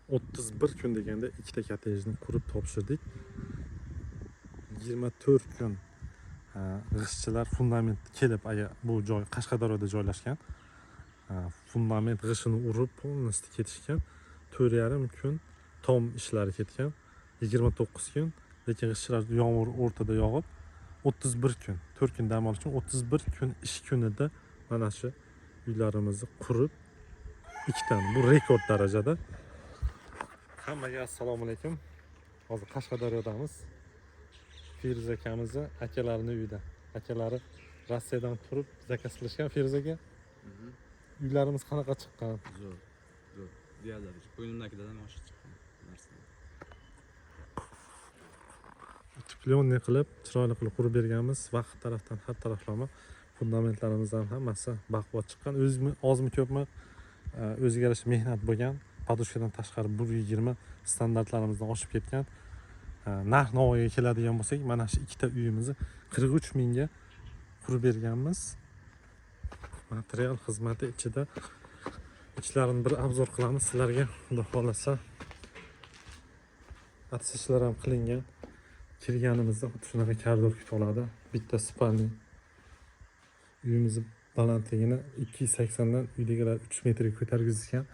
31 kun deganda ikkita kottejni qurib topshirdik. 24 kun g'ishtchilar fundament kelib, agar bu joy Qashqadaryoda joylashgan, fundament g'ishini urib polностью ketishgan. 4,5 kun tom ishlari ketgan. 29 kun, lekin g'ishtchilar yomg'ir o'rtada yog'ib 31 kun, 4 kun dam olish uchun 31 kun ish kunida mana shu uylarimizni qurib ikkitani. Bu rekord darajada. Hammaga assalomu alaykum. Hozir Qashqadaryodamiz. Feruza akamizni akalarining uyida. Akalari Rossiyadan turib zakaz qilishgan Feruzaga. Uylarimiz qanaqa chiqqan? Zo'r. Deyarli qo'ynimdagidan oshib chiqqan narsa. Utepленный qilib, chiroyli qilib qurib berganmiz. Vaqt tarafdan har taraflama fundamentlarimizdan hammasi baquvvat chiqqan. Ozmi ko'pmi o'ziga yarasha mehnat bo'lgan. Podushkadan tashqari 120 standartlarimizdan oshib ketgan. Narx-navoga keladigan bo'lsak, mana shu ikkita uyimizni 43 mingga qurib berganmiz. Material xizmati ichida ichlarini bir obzor qilamiz sizlarga, xudo xolasa. Atsishlar ham qilingan. Kirganimizda xuddi shunaqa koridor kutib oladi. Bitta spalni. Uyimizni balandligini 280 dan uydagilar 3 metrga ko'targizgan.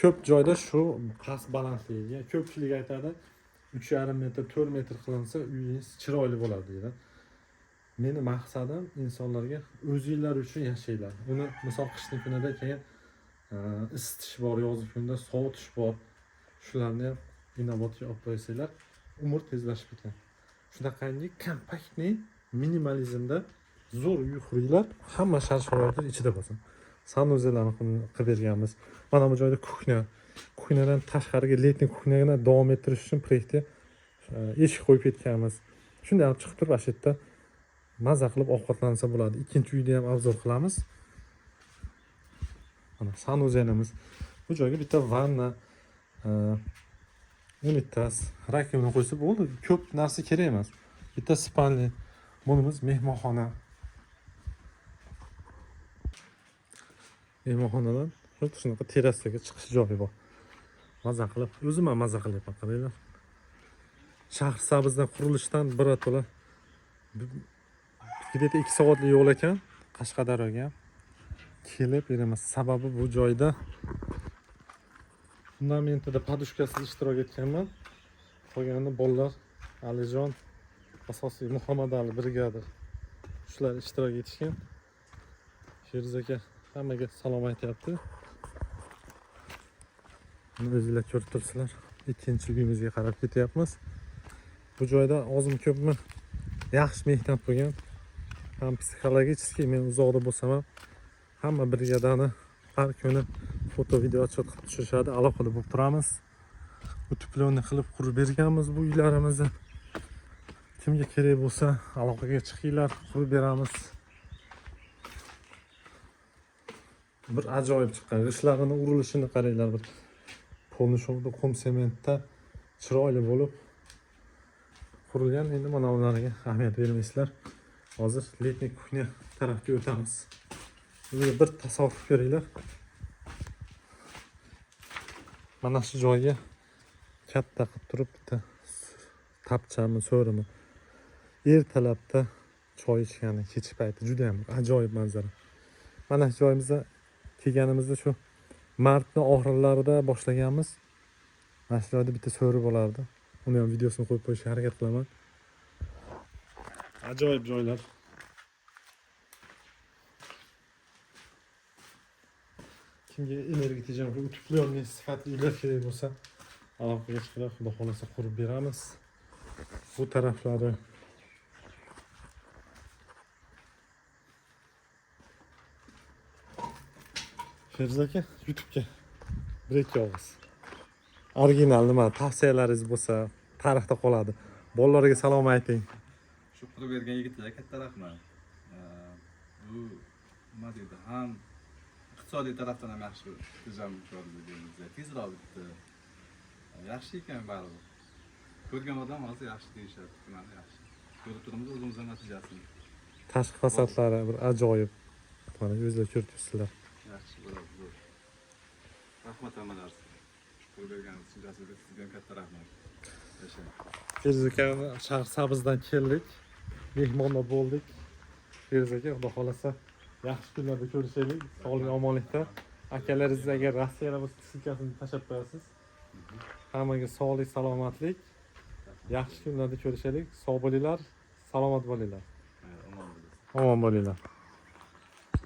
Ko'p joyda shu past balandligiga ko'pchilik aytadi, 3,5 metr, 4 metr qilinsa uyingiz chiroyli bo'ladi deydi. Meni maqsadim insonlarga o'zinglar uchun yashanglar. Uni misol qishning kunida keyin isitish bor, yozgi kunda sovutish bor. Shularni ham inobatga olib qo'ysanglar, umr tezlashib ketadi. Shunaqangi kompaktni minimalizmda zo'r uy quringlar, hamma shart-sharoitlar ichida bo'lsin. Sanuzelarni qilib berganmiz. Mana bu joyda kuxnyadan tashqariga letniy kuxnyani davom ettirish uchun proyektga eshik qo'yib ketganmiz. Shunday olib chiqib turib, shu yerda maza qilib ovqatlansa bo'ladi. Ikkinchi uyni ham obzor qilamiz. Mana sanuzelimiz. Bu joyga bitta vanna, unitas, rakovina qo'ysa bo'ldi. Ko'p narsa kerak emas. Bitta spalni. Bunimiz mehmonxona. Mehmonxonadan xuddi shunaqa terrasaga chiqish joyi bor. Maza qilib, o'zim ham maza qilyapman, qaranglar. Shahrisabzdan qurilishdan birato'la где-то 2 soatlik yo'l ekan Qashqadaryoga kelib beramiz. Sababi bu joyda fundamentida podushkasiz ishtirok etganman. Qolganida bolalar Alijon, asosiy Muhammad Ali brigadir shular ishtirok etishgan. Feruza aka hammaga salom aytyapti. Buni o'zingizlar ko'rib turibsizlar. Ikkinchi uyimizga qarab ketyapmiz. Bu joyda ozmi ko'pmi yaxshi mehnat bo'lgan. Ham psixologически men uzoqda bo'lsam ham hamma brigadani har kuni foto, video отчет qilib tushirishadi. Aloqada bo'lib turamiz. Utepленный qilib qurib berganmiz bu uylarimizni. Kimga kerak bo'lsa aloqaga chiqinglar, qurib beramiz. Bir ajoyib chiqqan. G'ishtlarini urilishini qaranglar, bir polnishovda qum sementda chiroyli bo'lib qurilgan. Endi mana ularga ahamiyat bermaysizlar. Hozir letniy kuxnya tarafga o'tamiz. Sizga bir tasavvur ko'ringlar. Mana shu joyga katta qilib turib bitta tapchami, so'rimi ertalabda choy ichgani kech payti juda ham ajoyib manzara. Mana shu joyimizda kelganimizda shu martning oxirlarida boshlaganmiz. Mana shu joyda bitta so'ri bo'lardi. Uni ham videosini qo'yib qo'yishga harakat qilaman. Ajoyib joylar. Kimga energiya tejamkor utepленный sifatli uylar kerak bo'lsa, aloqaga chiqinglar, xudo xolasa qurib beramiz. Bu taraflari Feruza aka, YouTube'ga bir-ikki og'iz original nima tavsiyalaringiz bo'lsa, tarixda qoladi. Bolalarga salom ayting. Shu qurib bergan yigitlarga katta rahmat. Bu nima deydi, ham iqtisodiy tarafdan ham yaxshi tejamkorligimizda tezroq bitdi. Yaxshi ekan baribir. Ko'rgan odam hozir yaxshi deyishadi. Mana yaxshi. Ko'rib turibmiz o'zimizning natijasini. Tashqi fasadlari bir ajoyib. Mana o'zingizlar ko'rib turibsizlar. Yaxshi bo'ladi. Rahmat hammalarga. pul berganingiz uchun Jasurbek sizga ham katta rahmat. Yashang. Feruza aka Shahrisabzdan keldik. Mehmonda bo'ldik. Feruza aka xudo xolasa yaxshi kunlarda ko'rishaylik. Sog'lik omonlikda. Akalaringiz agar Rossiyada bo'lsa, silkasini tashlab qo'yasiz. Hammaga sog'lik, salomatlik. Yaxshi kunlarda ko'rishaylik. Sog' bo'linglar, salomat bo'linglar. Omon bo'lasiz. Omon bo'linglar.